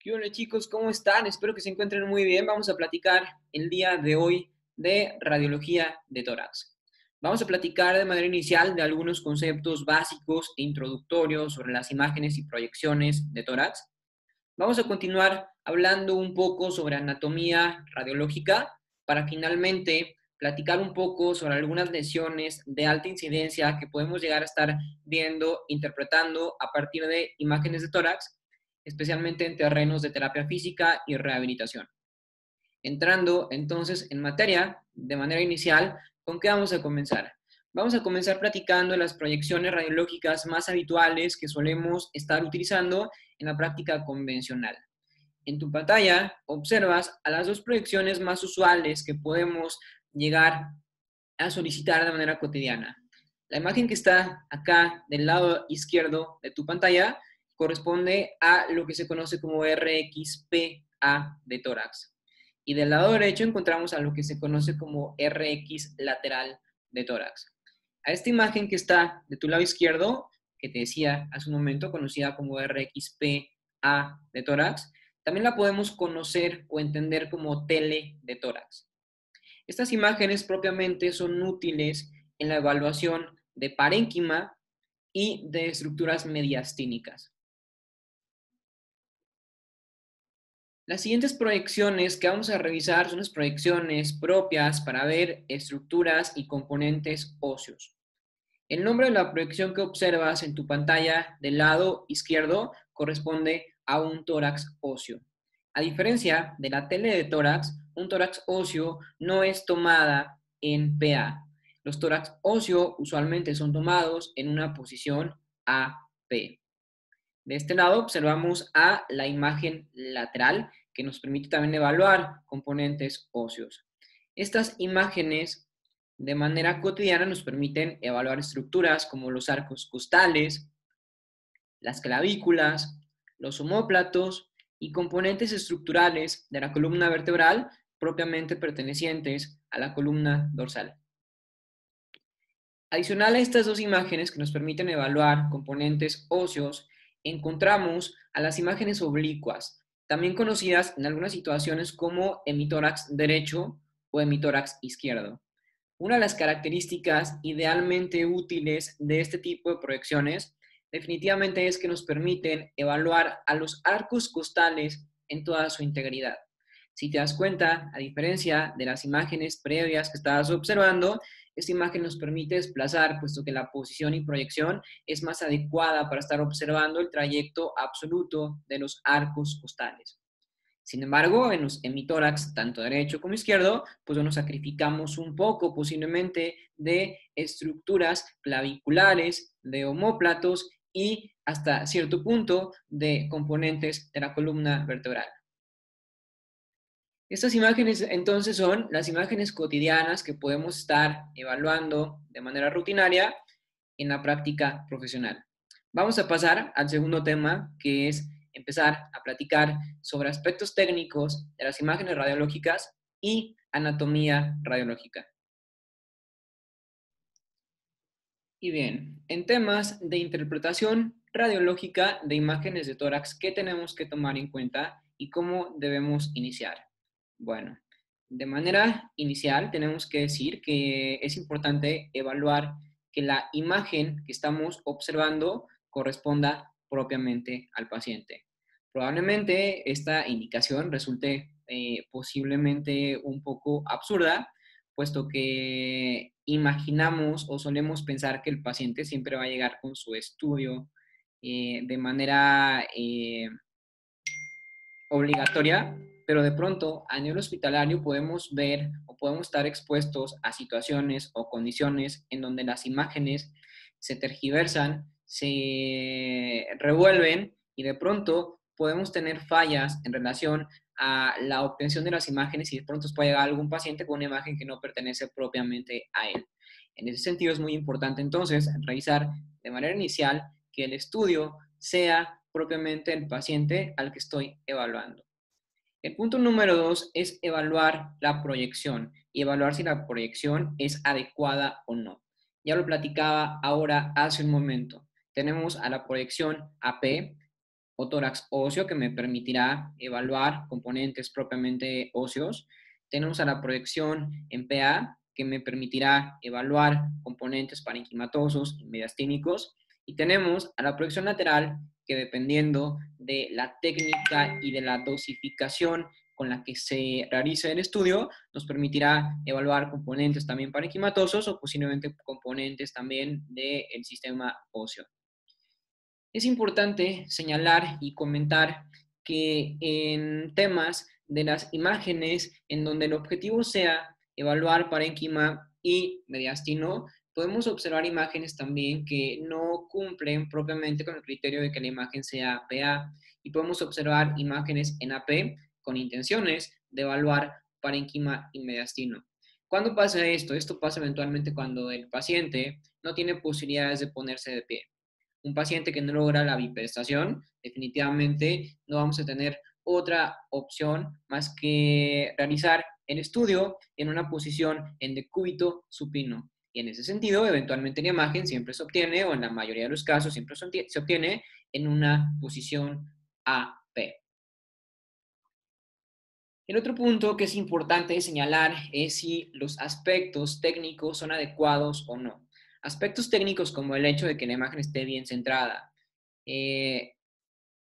¿Qué hola chicos? ¿Cómo están? Espero que se encuentren muy bien. Vamos a platicar el día de hoy de radiología de tórax. Vamos a platicar de manera inicial de algunos conceptos básicos e introductorios sobre las imágenes y proyecciones de tórax. Vamos a continuar hablando un poco sobre anatomía radiológica para finalmente platicar un poco sobre algunas lesiones de alta incidencia que podemos llegar a estar viendo, interpretando a partir de imágenes de tórax, especialmente en terrenos de terapia física y rehabilitación. Entrando entonces en materia, de manera inicial, ¿con qué vamos a comenzar? Vamos a comenzar platicando las proyecciones radiológicas más habituales que solemos estar utilizando en la práctica convencional. En tu pantalla observas a las dos proyecciones más usuales que podemos llegar a solicitar de manera cotidiana. La imagen que está acá del lado izquierdo de tu pantalla corresponde a lo que se conoce como RXPA de tórax. Y del lado derecho encontramos a lo que se conoce como RX lateral de tórax. A esta imagen que está de tu lado izquierdo, que te decía hace un momento, conocida como RXPA de tórax, también la podemos conocer o entender como tele de tórax. Estas imágenes propiamente son útiles en la evaluación de parénquima y de estructuras mediastínicas. Las siguientes proyecciones que vamos a revisar son las proyecciones propias para ver estructuras y componentes óseos. El nombre de la proyección que observas en tu pantalla del lado izquierdo corresponde a un tórax óseo. A diferencia de la tele de tórax, un tórax óseo no es tomada en PA. Los tórax óseo usualmente son tomados en una posición AP. De este lado observamos a la imagen lateral que nos permite también evaluar componentes óseos. Estas imágenes de manera cotidiana nos permiten evaluar estructuras como los arcos costales, las clavículas, los omóplatos y componentes estructurales de la columna vertebral propiamente pertenecientes a la columna dorsal. Adicional a estas dos imágenes que nos permiten evaluar componentes óseos, encontramos a las imágenes oblicuas, también conocidas en algunas situaciones como hemitórax derecho o hemitórax izquierdo. Una de las características idealmente útiles de este tipo de proyecciones definitivamente es que nos permiten evaluar a los arcos costales en toda su integridad. Si te das cuenta, a diferencia de las imágenes previas que estabas observando, esta imagen nos permite desplazar, puesto que la posición y proyección es más adecuada para estar observando el trayecto absoluto de los arcos costales. Sin embargo, en los hemitórax, tanto derecho como izquierdo, pues nos sacrificamos un poco posiblemente de estructuras claviculares, de omóplatos y hasta cierto punto de componentes de la columna vertebral. Estas imágenes entonces son las imágenes cotidianas que podemos estar evaluando de manera rutinaria en la práctica profesional. Vamos a pasar al segundo tema, que es empezar a platicar sobre aspectos técnicos de las imágenes radiológicas y anatomía radiológica. Y bien, en temas de interpretación radiológica de imágenes de tórax, ¿qué tenemos que tomar en cuenta y cómo debemos iniciar? Bueno, de manera inicial tenemos que decir que es importante evaluar que la imagen que estamos observando corresponda propiamente al paciente. Probablemente esta indicación resulte posiblemente un poco absurda, puesto que imaginamos o solemos pensar que el paciente siempre va a llegar con su estudio de manera obligatoria, pero de pronto a nivel hospitalario podemos ver o podemos estar expuestos a situaciones o condiciones en donde las imágenes se tergiversan, se revuelven y de pronto podemos tener fallas en relación a la obtención de las imágenes y de pronto puede llegar algún paciente con una imagen que no pertenece propiamente a él. En ese sentido es muy importante entonces revisar de manera inicial que el estudio sea propiamente el paciente al que estoy evaluando. El punto número 2 es evaluar la proyección y evaluar si la proyección es adecuada o no. Ya lo platicaba ahora hace un momento. Tenemos a la proyección AP o tórax óseo, que me permitirá evaluar componentes propiamente óseos. Tenemos a la proyección en PA, que me permitirá evaluar componentes parenquimatosos y mediastínicos. Y tenemos a la proyección lateral, que dependiendo de la técnica y de la dosificación con la que se realice el estudio, nos permitirá evaluar componentes también parenquimatosos o posiblemente componentes también del sistema óseo. Es importante señalar y comentar que en temas de las imágenes en donde el objetivo sea evaluar parénquima y mediastino, podemos observar imágenes también que no cumplen propiamente con el criterio de que la imagen sea PA, y podemos observar imágenes en AP con intenciones de evaluar parénquima y mediastino. ¿Cuándo pasa esto? Esto pasa eventualmente cuando el paciente no tiene posibilidades de ponerse de pie. Un paciente que no logra la bipedestación, definitivamente no vamos a tener otra opción más que realizar el estudio en una posición en decúbito supino. Y en ese sentido, eventualmente la imagen siempre se obtiene, o en la mayoría de los casos siempre se obtiene, en una posición AP. El otro punto que es importante señalar es si los aspectos técnicos son adecuados o no. Aspectos técnicos como el hecho de que la imagen esté bien centrada. Eh,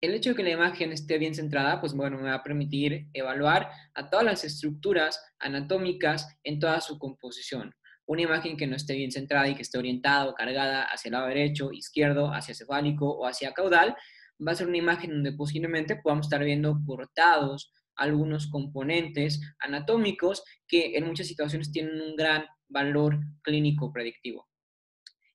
el hecho de que la imagen esté bien centrada, pues bueno, me va a permitir evaluar a todas las estructuras anatómicas en toda su composición. Una imagen que no esté bien centrada y que esté orientada o cargada hacia el lado derecho, izquierdo, hacia cefálico o hacia caudal, va a ser una imagen donde posiblemente podamos estar viendo cortados algunos componentes anatómicos que en muchas situaciones tienen un gran valor clínico predictivo.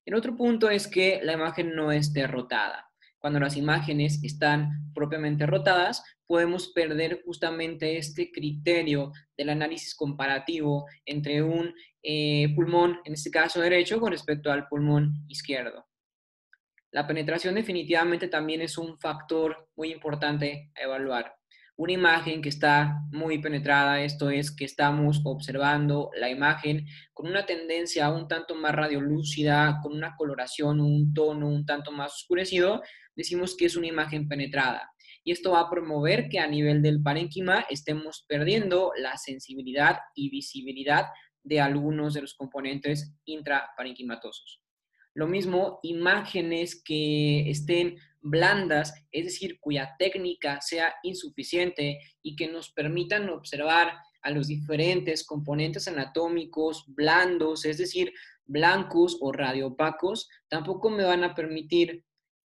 El otro punto es que la imagen no esté rotada. Cuando las imágenes están propiamente rotadas, podemos perder justamente este criterio del análisis comparativo entre un pulmón, en este caso derecho, con respecto al pulmón izquierdo. La penetración definitivamente también es un factor muy importante a evaluar. Una imagen que está muy penetrada, esto es que estamos observando la imagen con una tendencia un tanto más radiolúcida, con una coloración, un tono un tanto más oscurecido, decimos que es una imagen penetrada. Y esto va a promover que a nivel del parénquima estemos perdiendo la sensibilidad y visibilidad de algunos de los componentes intraparenquimatosos. Lo mismo, imágenes que estén blandas, es decir, cuya técnica sea insuficiente y que nos permitan observar a los diferentes componentes anatómicos blandos, es decir, blancos o radiopacos, tampoco me van a permitir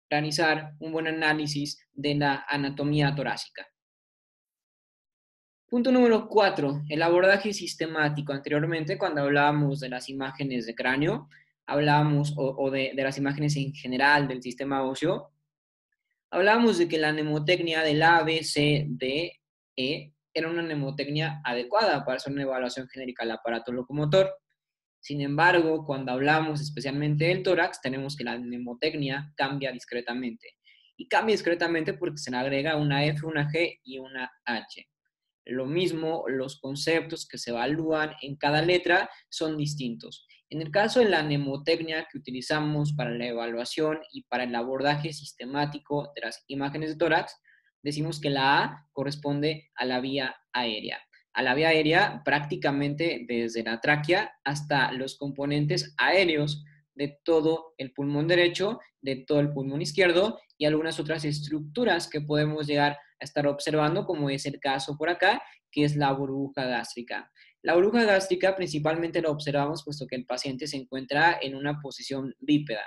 realizar un buen análisis de la anatomía torácica. Punto número 4, el abordaje sistemático. Anteriormente, cuando hablábamos de las imágenes de cráneo, hablábamos o de las imágenes en general del sistema óseo, hablábamos de que la mnemotecnia del A, B, C, D, E era una mnemotecnia adecuada para hacer una evaluación genérica del aparato locomotor. Sin embargo, cuando hablamos especialmente del tórax, tenemos que la mnemotecnia cambia discretamente. Y cambia discretamente porque se le agrega una F, una G y una H. Lo mismo, los conceptos que se evalúan en cada letra son distintos. En el caso de la mnemotecnia que utilizamos para la evaluación y para el abordaje sistemático de las imágenes de tórax, decimos que la A corresponde a la vía aérea. A la vía aérea prácticamente desde la tráquea hasta los componentes aéreos de todo el pulmón derecho, de todo el pulmón izquierdo y algunas otras estructuras que podemos llegar a estar observando, como es el caso por acá, que es la burbuja gástrica. La burbuja gástrica principalmente la observamos puesto que el paciente se encuentra en una posición bípeda.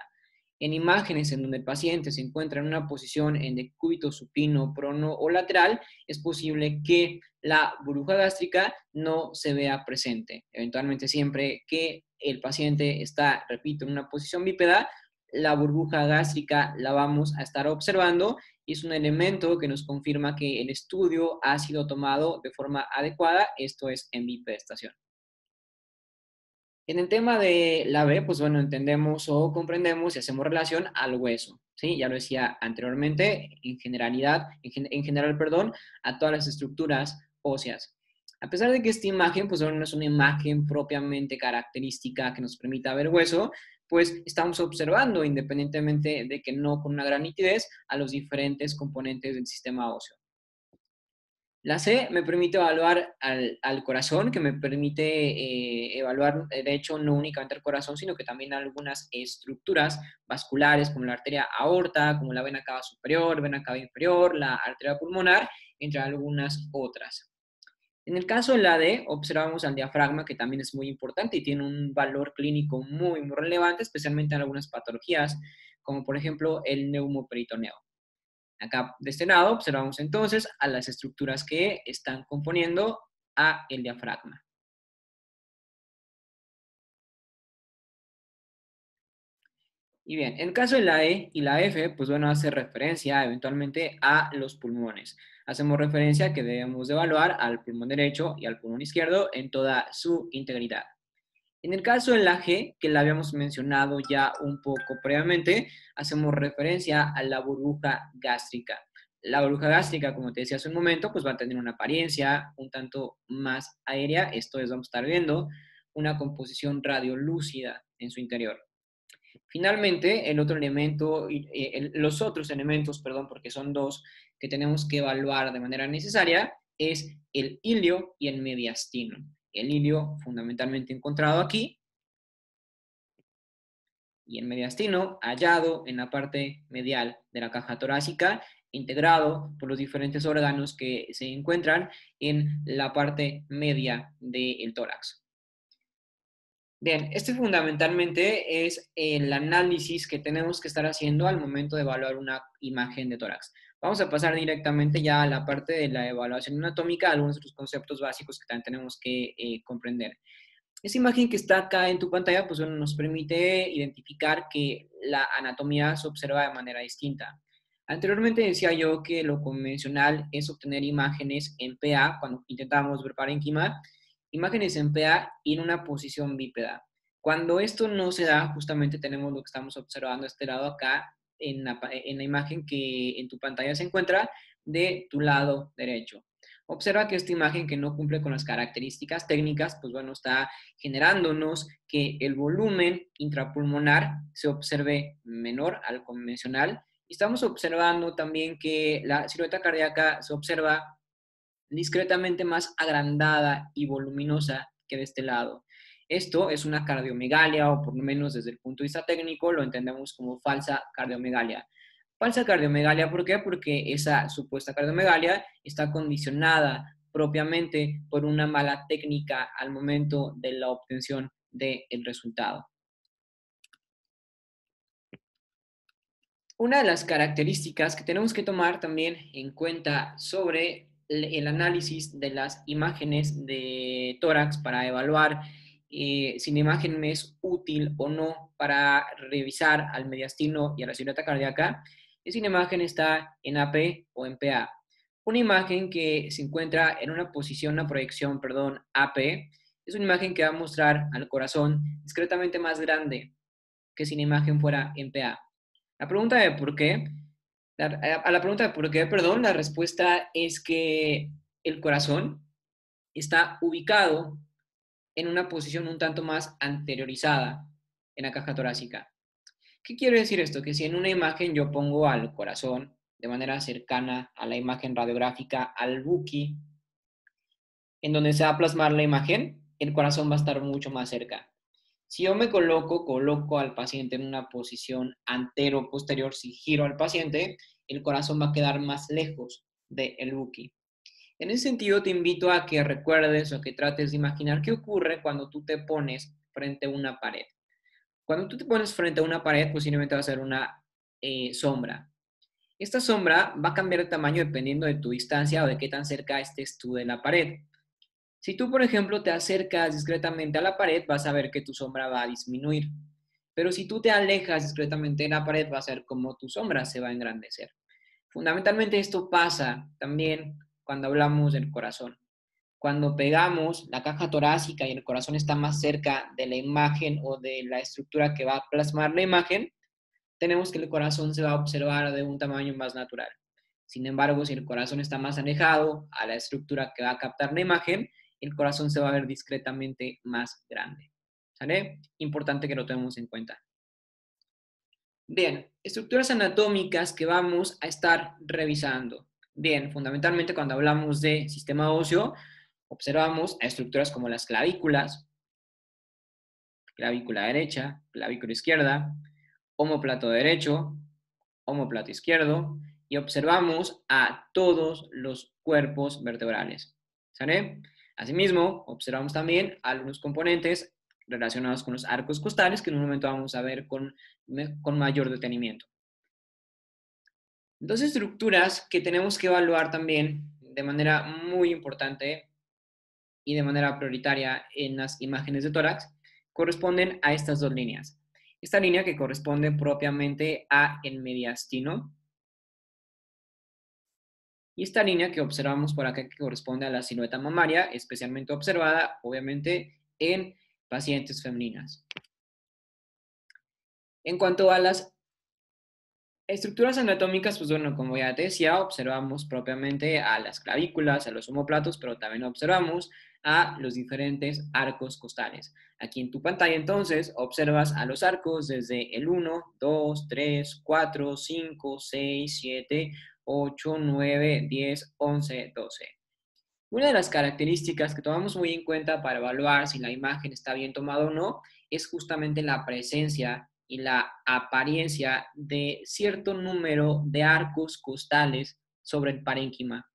En imágenes en donde el paciente se encuentra en una posición en decúbito supino, prono o lateral, es posible que la burbuja gástrica no se vea presente. Eventualmente, siempre que el paciente está, repito, en una posición bípeda, la burbuja gástrica la vamos a estar observando y es un elemento que nos confirma que el estudio ha sido tomado de forma adecuada, esto es en bipedestación. En el tema de la B, pues bueno, entendemos o comprendemos y hacemos relación al hueso, ¿sí? Ya lo decía anteriormente, en general, perdón, a todas las estructuras óseas. A pesar de que esta imagen, pues bueno, no es una imagen propiamente característica que nos permita ver hueso, pues estamos observando, independientemente de que no con una gran nitidez, a los diferentes componentes del sistema óseo. La C me permite evaluar al corazón, que me permite evaluar, de hecho, no únicamente el corazón, sino que también algunas estructuras vasculares, como la arteria aorta, como la vena cava superior, vena cava inferior, la arteria pulmonar, entre algunas otras. En el caso de la D, observamos al diafragma, que también es muy importante y tiene un valor clínico muy, muy relevante, especialmente en algunas patologías, como por ejemplo el neumoperitoneo. Acá de este lado observamos entonces a las estructuras que están componiendo a el diafragma. Y bien, en el caso de la E y la F, pues bueno, hace referencia eventualmente a los pulmones. Hacemos referencia a que debemos de evaluar al pulmón derecho y al pulmón izquierdo en toda su integridad. En el caso de la G, que la habíamos mencionado ya un poco previamente, hacemos referencia a la burbuja gástrica. La burbuja gástrica, como te decía hace un momento, pues va a tener una apariencia un tanto más aérea. Esto es, vamos a estar viendo una composición radiolúcida en su interior. Finalmente, el otro elemento, los otros elementos, perdón, porque son dos que tenemos que evaluar de manera necesaria, es el ilio y el mediastino. El ilio fundamentalmente encontrado aquí y el mediastino hallado en la parte medial de la caja torácica, integrado por los diferentes órganos que se encuentran en la parte media del tórax. Bien, este fundamentalmente es el análisis que tenemos que estar haciendo al momento de evaluar una imagen de tórax. Vamos a pasar directamente ya a la parte de la evaluación anatómica, algunos otros conceptos básicos que también tenemos que comprender. Esa imagen que está acá en tu pantalla, pues bueno, nos permite identificar que la anatomía se observa de manera distinta. Anteriormente decía yo que lo convencional es obtener imágenes en PA, cuando intentábamos ver parénquima, imágenes en PA y en una posición bípeda. Cuando esto no se da, justamente tenemos lo que estamos observando a este lado acá, en la imagen que en tu pantalla se encuentra de tu lado derecho. Observa que esta imagen que no cumple con las características técnicas, pues bueno, está generándonos que el volumen intrapulmonar se observe menor al convencional. Y estamos observando también que la silueta cardíaca se observa discretamente más agrandada y voluminosa que de este lado. Esto es una cardiomegalia, o por lo menos desde el punto de vista técnico lo entendemos como falsa cardiomegalia. Falsa cardiomegalia, ¿por qué? Porque esa supuesta cardiomegalia está condicionada propiamente por una mala técnica al momento de la obtención del resultado. Una de las características que tenemos que tomar también en cuenta sobre el análisis de las imágenes de tórax para evaluar si la imagen me es útil o no para revisar al mediastino y a la silueta cardíaca es si la imagen está en AP o en PA. Una imagen que se encuentra en una posición, una proyección, perdón, AP, es una imagen que va a mostrar al corazón discretamente más grande que si la imagen fuera en PA. La pregunta de por qué, a la pregunta de por qué, perdón, la respuesta es que el corazón está ubicado en una posición un tanto más anteriorizada en la caja torácica. ¿Qué quiere decir esto? Que si en una imagen yo pongo al corazón de manera cercana a la imagen radiográfica, al buki, en donde se va a plasmar la imagen, el corazón va a estar mucho más cerca. Si yo me coloco al paciente en una posición antero-posterior, si giro al paciente, el corazón va a quedar más lejos del buki. En ese sentido, te invito a que recuerdes o que trates de imaginar qué ocurre cuando tú te pones frente a una pared. Cuando tú te pones frente a una pared, posiblemente va a ser una sombra. Esta sombra va a cambiar de tamaño dependiendo de tu distancia o de qué tan cerca estés tú de la pared. Si tú, por ejemplo, te acercas discretamente a la pared, vas a ver que tu sombra va a disminuir. Pero si tú te alejas discretamente de la pared, vas a ver cómo tu sombra se va a engrandecer. Fundamentalmente esto pasa también cuando hablamos del corazón. Cuando pegamos la caja torácica y el corazón está más cerca de la imagen o de la estructura que va a plasmar la imagen, tenemos que el corazón se va a observar de un tamaño más natural. Sin embargo, si el corazón está más alejado a la estructura que va a captar la imagen, el corazón se va a ver discretamente más grande. ¿Sale? Importante que lo tomemos en cuenta. Bien, estructuras anatómicas que vamos a estar revisando. Bien, fundamentalmente cuando hablamos de sistema óseo, observamos a estructuras como las clavículas, clavícula derecha, clavícula izquierda, ómoplato derecho, ómoplato izquierdo, y observamos a todos los cuerpos vertebrales. ¿Sale? Asimismo, observamos también algunos componentes relacionados con los arcos costales que en un momento vamos a ver con mayor detenimiento. Dos estructuras que tenemos que evaluar también de manera muy importante y de manera prioritaria en las imágenes de tórax corresponden a estas dos líneas. Esta línea que corresponde propiamente a el mediastino y esta línea que observamos por acá que corresponde a la silueta mamaria, especialmente observada obviamente en pacientes femeninas. En cuanto a las estructuras anatómicas, pues bueno, como ya te decía, observamos propiamente a las clavículas, a los omóplatos, pero también observamos a los diferentes arcos costales. Aquí en tu pantalla entonces observas a los arcos desde el 1, 2, 3, 4, 5, 6, 7, 8, 9, 10, 11, 12. Una de las características que tomamos muy en cuenta para evaluar si la imagen está bien tomada o no es justamente la presencia y la apariencia de cierto número de arcos costales sobre el parénquima.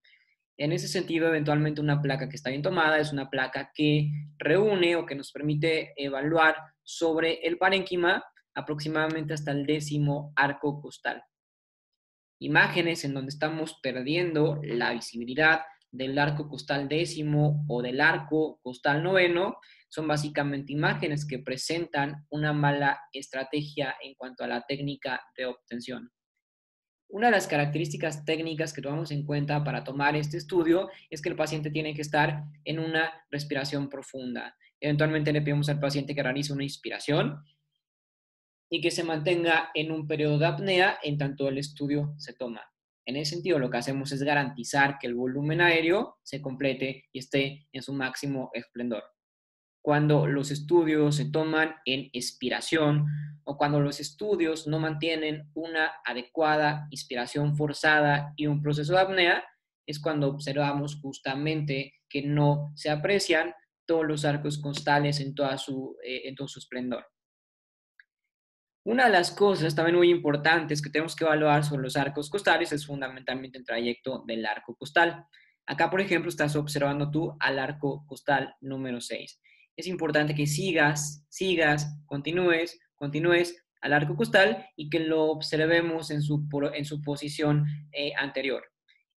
En ese sentido, eventualmente una placa que está bien tomada es una placa que reúne o que nos permite evaluar sobre el parénquima aproximadamente hasta el 10º arco costal. Imágenes en donde estamos perdiendo la visibilidad del arco costal 10º o del arco costal 9º son básicamente imágenes que presentan una mala estrategia en cuanto a la técnica de obtención. Una de las características técnicas que tomamos en cuenta para tomar este estudio es que el paciente tiene que estar en una respiración profunda. Eventualmente le pedimos al paciente que realice una inspiración y que se mantenga en un periodo de apnea en tanto el estudio se toma. En ese sentido, lo que hacemos es garantizar que el volumen aéreo se complete y esté en su máximo esplendor. Cuando los estudios se toman en expiración o cuando los estudios no mantienen una adecuada inspiración forzada y un proceso de apnea, es cuando observamos justamente que no se aprecian todos los arcos costales en todo su esplendor. Una de las cosas también muy importantes que tenemos que evaluar sobre los arcos costales es fundamentalmente el trayecto del arco costal. Acá, por ejemplo, estás observando tú al arco costal número 6. Es importante que continúes al arco costal y que lo observemos en su posición anterior.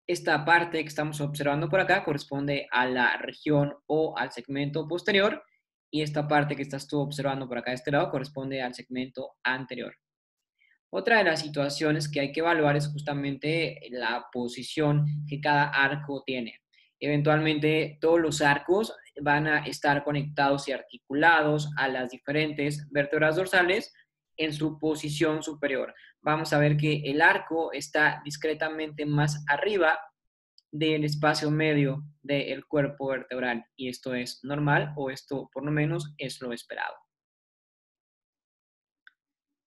Esta parte que estamos observando por acá corresponde a la región o al segmento posterior y esta parte que estás tú observando por acá de este lado corresponde al segmento anterior. Otra de las situaciones que hay que evaluar es justamente la posición que cada arco tiene. Eventualmente todos los arcos van a estar conectados y articulados a las diferentes vértebras dorsales en su posición superior. Vamos a ver que el arco está discretamente más arriba del espacio medio del cuerpo vertebral y esto es normal o esto por lo menos es lo esperado.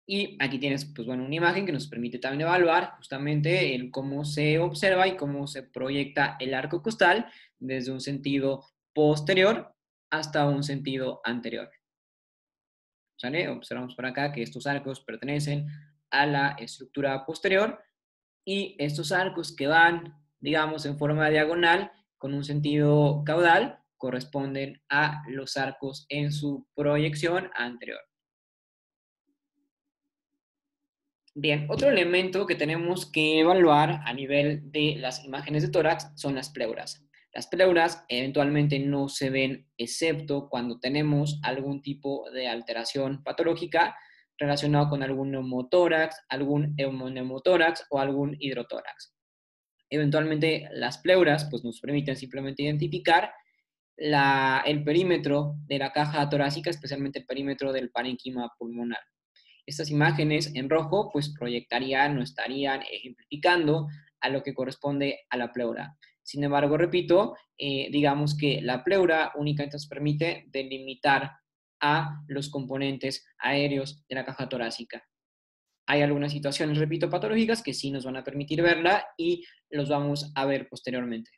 Y aquí tienes, pues bueno, una imagen que nos permite también evaluar justamente el cómo se observa y cómo se proyecta el arco costal desde un sentido posterior hasta un sentido anterior. ¿Sale? Observamos por acá que estos arcos pertenecen a la estructura posterior y estos arcos que van, digamos, en forma diagonal con un sentido caudal corresponden a los arcos en su proyección anterior. Bien, otro elemento que tenemos que evaluar a nivel de las imágenes de tórax son las pleuras. Las pleuras eventualmente no se ven excepto cuando tenemos algún tipo de alteración patológica relacionado con algún neumotórax, algún heumoneumotórax o algún hidrotórax. Eventualmente las pleuras pues, nos permiten simplemente identificar el perímetro de la caja torácica, especialmente el perímetro del parénquima pulmonar. Estas imágenes en rojo pues proyectarían o estarían ejemplificando a lo que corresponde a la pleura. Sin embargo, repito, digamos que la pleura únicamente nos permite delimitar a los componentes aéreos de la caja torácica. Hay algunas situaciones, repito, patológicas que sí nos van a permitir verla y los vamos a ver posteriormente.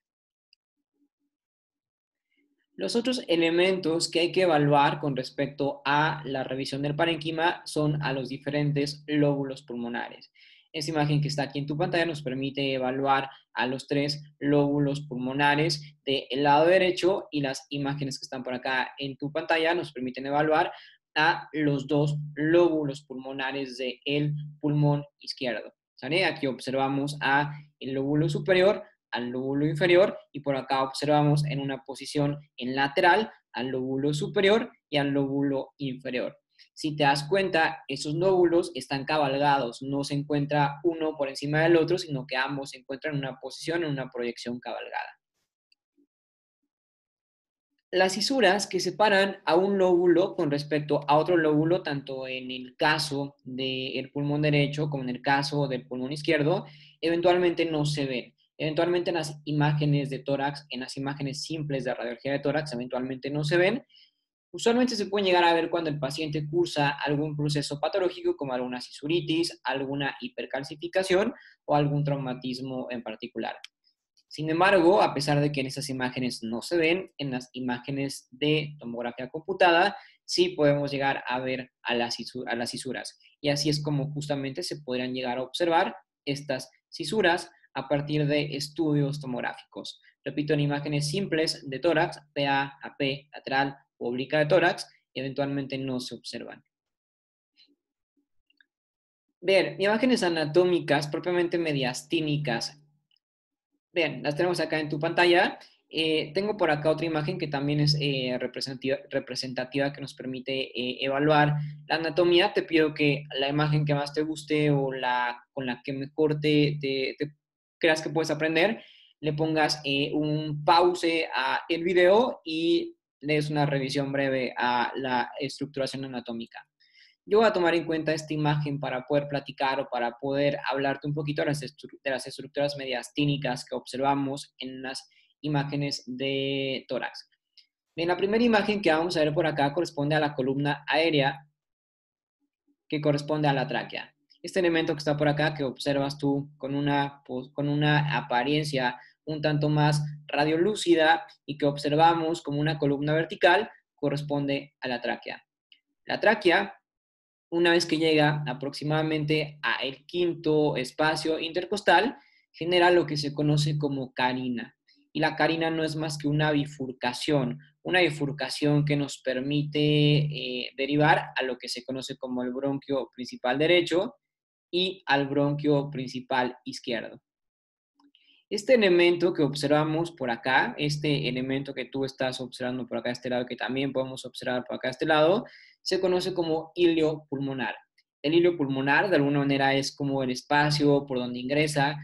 Los otros elementos que hay que evaluar con respecto a la revisión del parénquima son a los diferentes lóbulos pulmonares. Esta imagen que está aquí en tu pantalla nos permite evaluar a los 3 lóbulos pulmonares del lado derecho, y las imágenes que están por acá en tu pantalla nos permiten evaluar a los 2 lóbulos pulmonares del pulmón izquierdo. ¿Sale? Aquí observamos a el lóbulo superior, al lóbulo inferior, y por acá observamos en una posición en lateral al lóbulo superior y al lóbulo inferior. Si te das cuenta, esos lóbulos están cabalgados, no se encuentra uno por encima del otro, sino que ambos se encuentran en una posición, en una proyección cabalgada. Las cisuras que separan a un lóbulo con respecto a otro lóbulo, tanto en el caso del pulmón derecho como en el caso del pulmón izquierdo, eventualmente no se ven. Eventualmente en las imágenes de tórax, en las imágenes simples de radiología de tórax, eventualmente no se ven. Usualmente se pueden llegar a ver cuando el paciente cursa algún proceso patológico como alguna cisuritis, alguna hipercalcificación o algún traumatismo en particular. Sin embargo, a pesar de que en esas imágenes no se ven, en las imágenes de tomografía computada sí podemos llegar a ver a las cisuras. Y así es como justamente se podrían llegar a observar estas cisuras a partir de estudios tomográficos. Repito, en imágenes simples de tórax, PA, AP, lateral o oblicuo de tórax, eventualmente no se observan. Bien, imágenes anatómicas propiamente mediastínicas. Bien, las tenemos acá en tu pantalla. Tengo por acá otra imagen que también es representativa, que nos permite evaluar la anatomía. Te pido que la imagen que más te guste o la con la que mejor te creas que puedes aprender, le pongas un pause a el video y le des una revisión breve a la estructuración anatómica. Yo voy a tomar en cuenta esta imagen para poder platicar o para poder hablarte un poquito de las estructuras mediastínicas que observamos en las imágenes de tórax. Bien, la primera imagen que vamos a ver por acá corresponde a la columna aérea, que corresponde a la tráquea. Este elemento que está por acá, que observas tú con una apariencia un tanto más radiolúcida y que observamos como una columna vertical, corresponde a la tráquea. La tráquea, una vez que llega aproximadamente a el quinto espacio intercostal, genera lo que se conoce como carina. Y la carina no es más que una bifurcación que nos permite derivar a lo que se conoce como el bronquio principal derecho y al bronquio principal izquierdo. Este elemento que observamos por acá, este elemento que tú estás observando por acá a este lado, que también podemos observar por acá a este lado, se conoce como hilio pulmonar. El hilio pulmonar, de alguna manera, es como el espacio por donde ingresa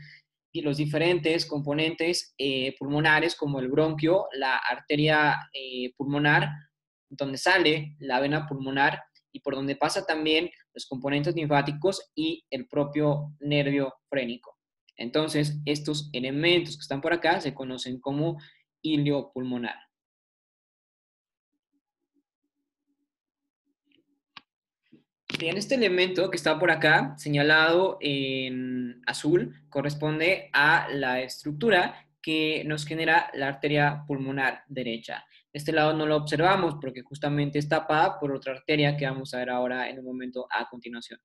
y los diferentes componentes pulmonares, como el bronquio, la arteria pulmonar, donde sale la vena pulmonar y por donde pasa también los componentes linfáticos y el propio nervio frénico. Entonces, estos elementos que están por acá se conocen como hilio pulmonar. Bien, este elemento que está por acá, señalado en azul, corresponde a la estructura que nos genera la arteria pulmonar derecha. De este lado no lo observamos porque justamente es tapada por otra arteria que vamos a ver ahora en un momento a continuación.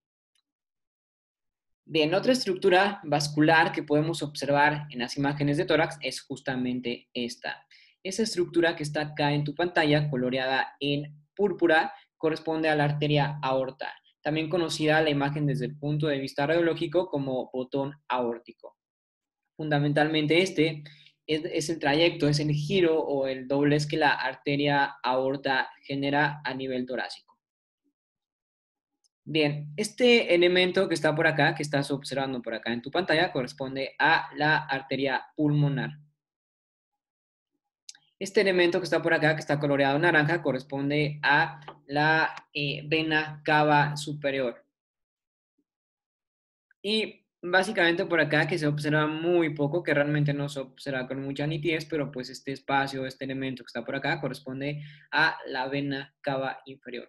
Bien, otra estructura vascular que podemos observar en las imágenes de tórax es justamente esta. Esa estructura que está acá en tu pantalla, coloreada en púrpura, corresponde a la arteria aorta, también conocida la imagen desde el punto de vista radiológico como botón aórtico. Fundamentalmente este es el trayecto, es el giro o el doblez que la arteria aorta genera a nivel torácico. Bien, este elemento que está por acá, que estás observando por acá en tu pantalla, corresponde a la arteria pulmonar. Este elemento que está por acá, que está coloreado en naranja, corresponde a la vena cava superior. Y básicamente por acá, que se observa muy poco, que realmente no se observa con mucha nitidez, pero pues este espacio, este elemento que está por acá, corresponde a la vena cava inferior.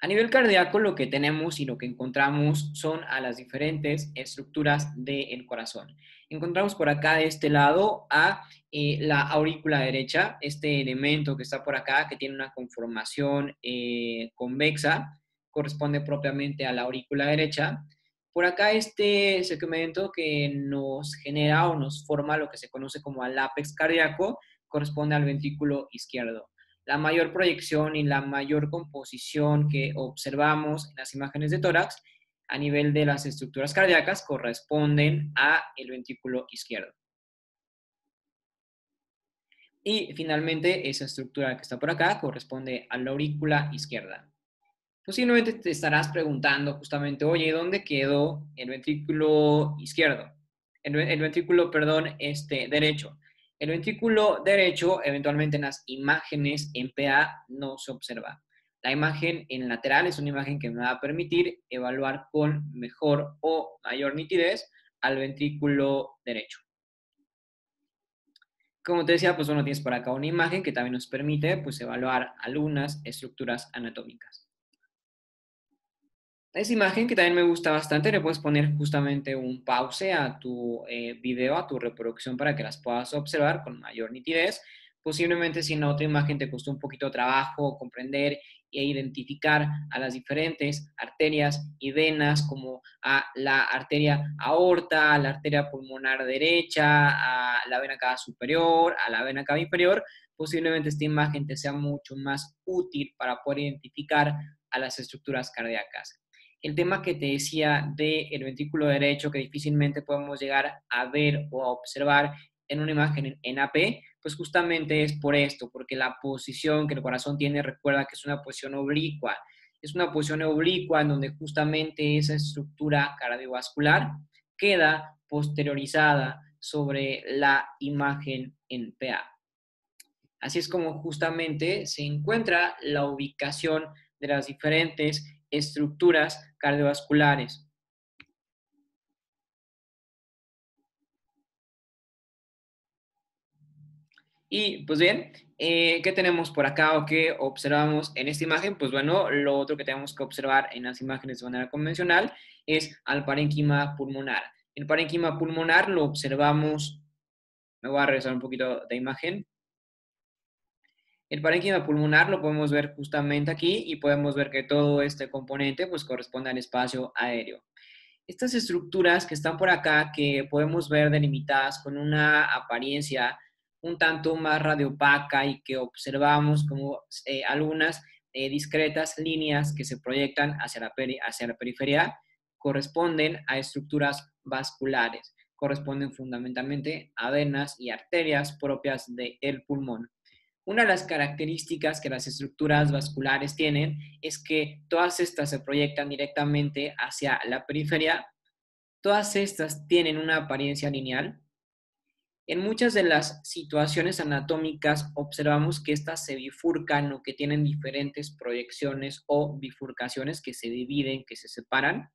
A nivel cardíaco, lo que tenemos y lo que encontramos son a las diferentes estructuras del corazón. Encontramos por acá de este lado a la aurícula derecha, este elemento que está por acá, que tiene una conformación convexa, corresponde propiamente a la aurícula derecha. Por acá este segmento que nos genera o nos forma lo que se conoce como el ápex cardíaco, corresponde al ventrículo izquierdo. La mayor proyección y la mayor composición que observamos en las imágenes de tórax a nivel de las estructuras cardíacas corresponden a el ventrículo izquierdo. Y finalmente, esa estructura que está por acá corresponde a la aurícula izquierda. Posiblemente te estarás preguntando justamente, oye, ¿dónde quedó el ventrículo izquierdo? El ventrículo, perdón, derecho. El ventrículo derecho, eventualmente en las imágenes en PA no se observa. La imagen en lateral es una imagen que me va a permitir evaluar con mejor o mayor nitidez al ventrículo derecho. Como te decía, pues bueno, tienes por acá una imagen que también nos permite pues evaluar algunas estructuras anatómicas. Esa imagen que también me gusta bastante, le puedes poner justamente un pause a tu video, a tu reproducción para que las puedas observar con mayor nitidez. Posiblemente si en otra imagen te costó un poquito de trabajo comprender e identificar a las diferentes arterias y venas como a la arteria aorta, a la arteria pulmonar derecha, a la vena cava superior, a la vena cava inferior, posiblemente esta imagen te sea mucho más útil para poder identificar a las estructuras cardíacas. El tema que te decía del ventrículo derecho, que difícilmente podemos llegar a ver o a observar en una imagen en AP, pues justamente es por esto, porque la posición que el corazón tiene, recuerda que es una posición oblicua. Es una posición oblicua en donde justamente esa estructura cardiovascular queda posteriorizada sobre la imagen en PA. Así es como justamente se encuentra la ubicación de las diferentes estructuras cardiovasculares. Y pues bien, ¿qué tenemos por acá o qué observamos en esta imagen? Pues bueno, lo otro que tenemos que observar en las imágenes de manera convencional es al parénquima pulmonar. El parénquima pulmonar lo observamos, me voy a regresar un poquito de imagen. El parénquima pulmonar lo podemos ver justamente aquí y podemos ver que todo este componente pues corresponde al espacio aéreo. Estas estructuras que están por acá, que podemos ver delimitadas con una apariencia un tanto más radiopaca y que observamos como algunas discretas líneas que se proyectan hacia la periferia, corresponden a estructuras vasculares, corresponden fundamentalmente a venas y arterias propias del pulmón. Una de las características que las estructuras vasculares tienen es que todas estas se proyectan directamente hacia la periferia. Todas estas tienen una apariencia lineal. En muchas de las situaciones anatómicas observamos que estas se bifurcan o que tienen diferentes proyecciones o bifurcaciones que se dividen, que se separan.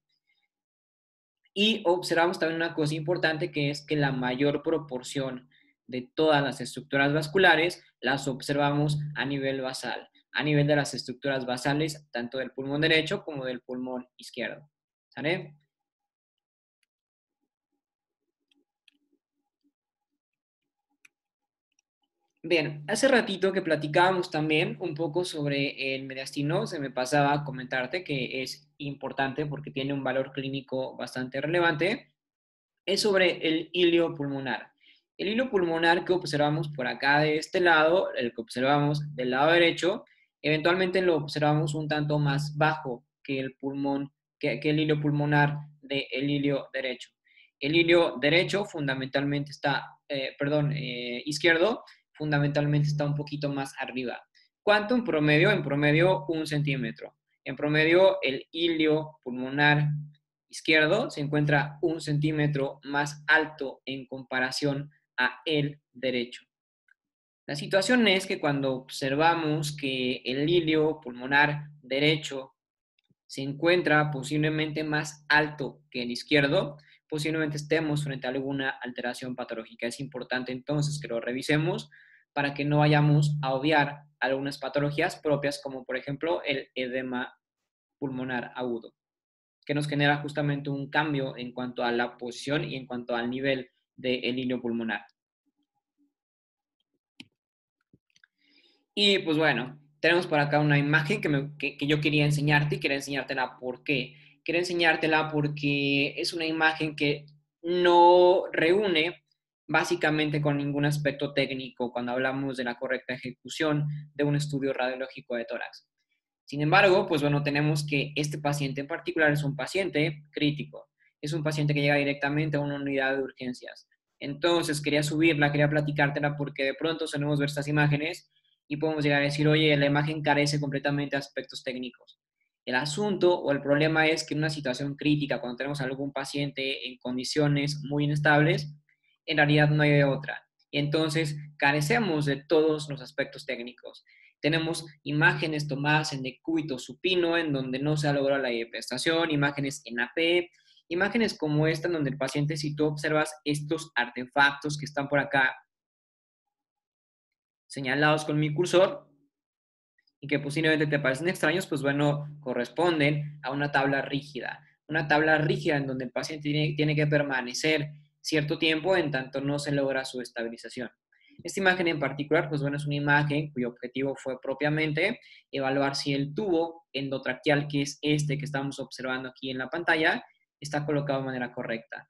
Y observamos también una cosa importante que es que la mayor proporción de todas las estructuras vasculares las observamos a nivel basal, a nivel de las estructuras basales, tanto del pulmón derecho como del pulmón izquierdo. ¿Sale? Bien, hace ratito que platicábamos también un poco sobre el mediastino, se me pasaba a comentarte que es importante porque tiene un valor clínico bastante relevante, es sobre el hilio pulmonar. El hilo pulmonar que observamos por acá de este lado, el que observamos del lado derecho, eventualmente lo observamos un tanto más bajo que el pulmón, que el hilo pulmonar del hilio derecho. El hilio derecho fundamentalmente está, izquierdo, fundamentalmente está un poquito más arriba. ¿Cuánto en promedio? En promedio 1 centímetro. En promedio el hilio pulmonar izquierdo se encuentra 1 centímetro más alto en comparación a el derecho. La situación es que cuando observamos que el hilio pulmonar derecho se encuentra posiblemente más alto que el izquierdo, posiblemente estemos frente a alguna alteración patológica. Es importante entonces que lo revisemos para que no vayamos a obviar algunas patologías propias como por ejemplo el edema pulmonar agudo, que nos genera justamente un cambio en cuanto a la posición y en cuanto al nivel del hilo pulmonar. Y pues bueno, tenemos por acá una imagen que yo quería enseñarte y quería enseñártela por qué. Quería enseñártela porque es una imagen que no reúne básicamente con ningún aspecto técnico cuando hablamos de la correcta ejecución de un estudio radiológico de tórax. Sin embargo, pues bueno, tenemos que este paciente en particular es un paciente crítico, es un paciente que llega directamente a una unidad de urgencias. Entonces, quería subirla, quería platicártela porque de pronto solemos ver estas imágenes y podemos llegar a decir, oye, la imagen carece completamente de aspectos técnicos. El asunto o el problema es que en una situación crítica, cuando tenemos algún paciente en condiciones muy inestables, en realidad no hay de otra. Y entonces carecemos de todos los aspectos técnicos. Tenemos imágenes tomadas en decúbito supino, en donde no se ha logrado la hiperestación, imágenes en AP, imágenes como esta, en donde el paciente, si tú observas estos artefactos que están por acá señalados con mi cursor y que posiblemente te parecen extraños, pues bueno, corresponden a una tabla rígida. Una tabla rígida en donde el paciente tiene que permanecer cierto tiempo en tanto no se logra su estabilización. Esta imagen en particular, pues bueno, es una imagen cuyo objetivo fue propiamente evaluar si el tubo endotraqueal, que es este que estamos observando aquí en la pantalla, está colocado de manera correcta.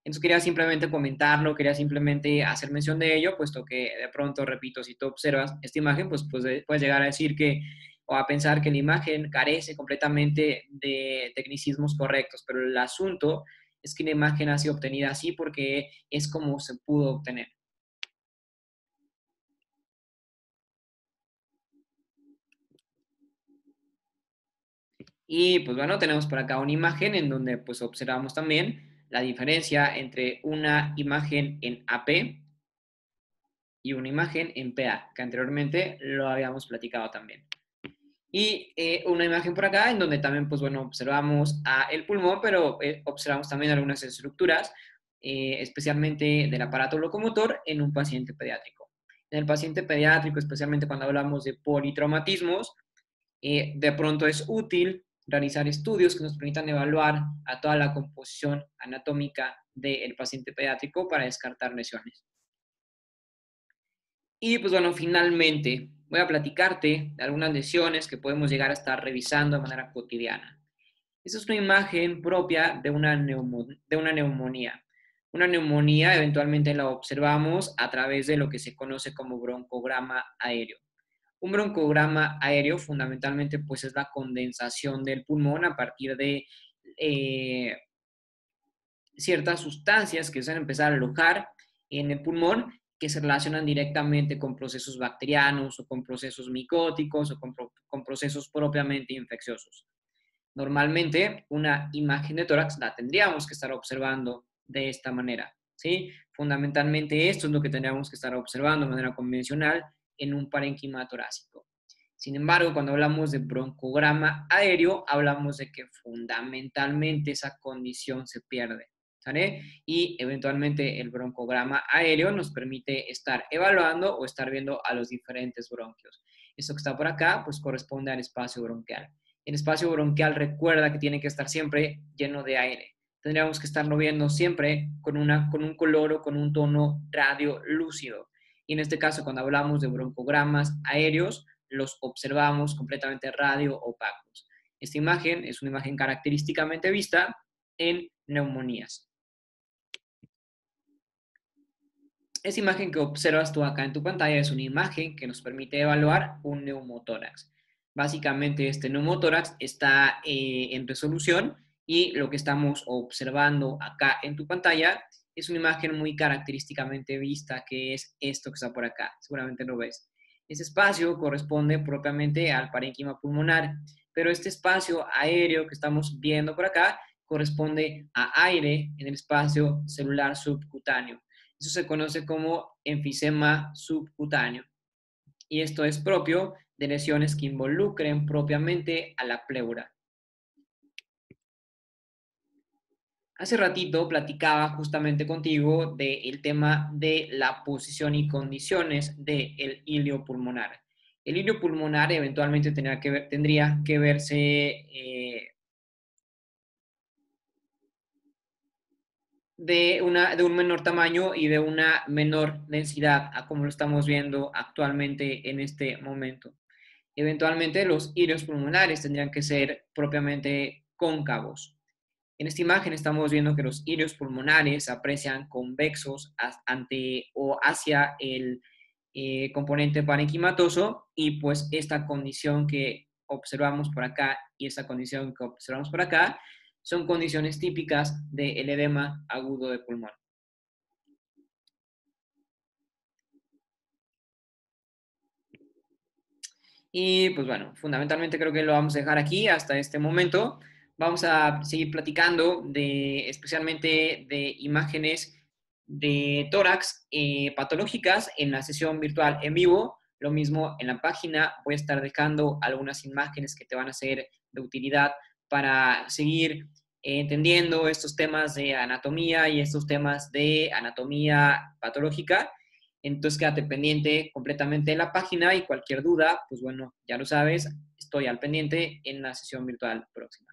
Entonces quería simplemente comentarlo, quería simplemente hacer mención de ello, puesto que de pronto, repito, si tú observas esta imagen, pues puedes llegar a decir que, o a pensar que la imagen carece completamente de tecnicismos correctos, pero el asunto es que la imagen ha sido obtenida así porque es como se pudo obtener. Y pues bueno, tenemos por acá una imagen en donde pues observamos también la diferencia entre una imagen en AP y una imagen en PA, que anteriormente lo habíamos platicado también. Y una imagen por acá en donde también, pues bueno, observamos el pulmón, pero observamos también algunas estructuras, especialmente del aparato locomotor en un paciente pediátrico. En el paciente pediátrico, especialmente cuando hablamos de politraumatismos, de pronto es útil realizar estudios que nos permitan evaluar a toda la composición anatómica del paciente pediátrico para descartar lesiones. Y pues bueno, finalmente voy a platicarte de algunas lesiones que podemos llegar a estar revisando de manera cotidiana. Esta es una imagen propia de de una neumonía. Una neumonía eventualmente la observamos a través de lo que se conoce como broncograma aéreo. Un broncograma aéreo fundamentalmente pues es la condensación del pulmón a partir de eh, ciertas sustancias que se van a empezar a alojar en el pulmón que se relacionan directamente con procesos bacterianos o con procesos micóticos o con procesos propiamente infecciosos. Normalmente una imagen de tórax la tendríamos que estar observando de esta manera, ¿sí? Fundamentalmente esto es lo que tendríamos que estar observando de manera convencional en un parénquima torácico. Sin embargo, cuando hablamos de broncograma aéreo, hablamos de que fundamentalmente esa condición se pierde, ¿sale? Y eventualmente el broncograma aéreo nos permite estar evaluando o estar viendo a los diferentes bronquios. Esto que está por acá, pues corresponde al espacio bronquial. El espacio bronquial recuerda que tiene que estar siempre lleno de aire. Tendríamos que estarlo viendo siempre con un color o con un tono radio lúcido. Y en este caso, cuando hablamos de broncogramas aéreos, los observamos completamente radio opacos. Esta imagen es una imagen característicamente vista en neumonías. Esa imagen que observas tú acá en tu pantalla es una imagen que nos permite evaluar un neumotórax. Básicamente este neumotórax está en resolución y lo que estamos observando acá en tu pantalla es una imagen muy característicamente vista, que es esto que está por acá. Seguramente lo ves. Ese espacio corresponde propiamente al parénquima pulmonar, pero este espacio aéreo que estamos viendo por acá corresponde a aire en el espacio celular subcutáneo. Eso se conoce como enfisema subcutáneo. Y esto es propio de lesiones que involucren propiamente a la pleura. Hace ratito platicaba justamente contigo del tema de la posición y condiciones del ilio pulmonar. El lirio pulmonar eventualmente tendría que verse de un menor tamaño y de una menor densidad a como lo estamos viendo actualmente en este momento. Eventualmente los irios pulmonares tendrían que ser propiamente cóncavos. En esta imagen estamos viendo que los irios pulmonares se aprecian convexos ante o hacia el componente parenquimatoso, y pues esta condición que observamos por acá y esta condición que observamos por acá son condiciones típicas del edema agudo de pulmón. Y pues bueno, fundamentalmente creo que lo vamos a dejar aquí hasta este momento. Vamos a seguir platicando especialmente de imágenes de tórax patológicas en la sesión virtual en vivo. Lo mismo en la página, voy a estar dejando algunas imágenes que te van a ser de utilidad para seguir entendiendo estos temas de anatomía y estos temas de anatomía patológica. Entonces quédate pendiente completamente de la página y cualquier duda, pues bueno, ya lo sabes, estoy al pendiente en la sesión virtual próxima.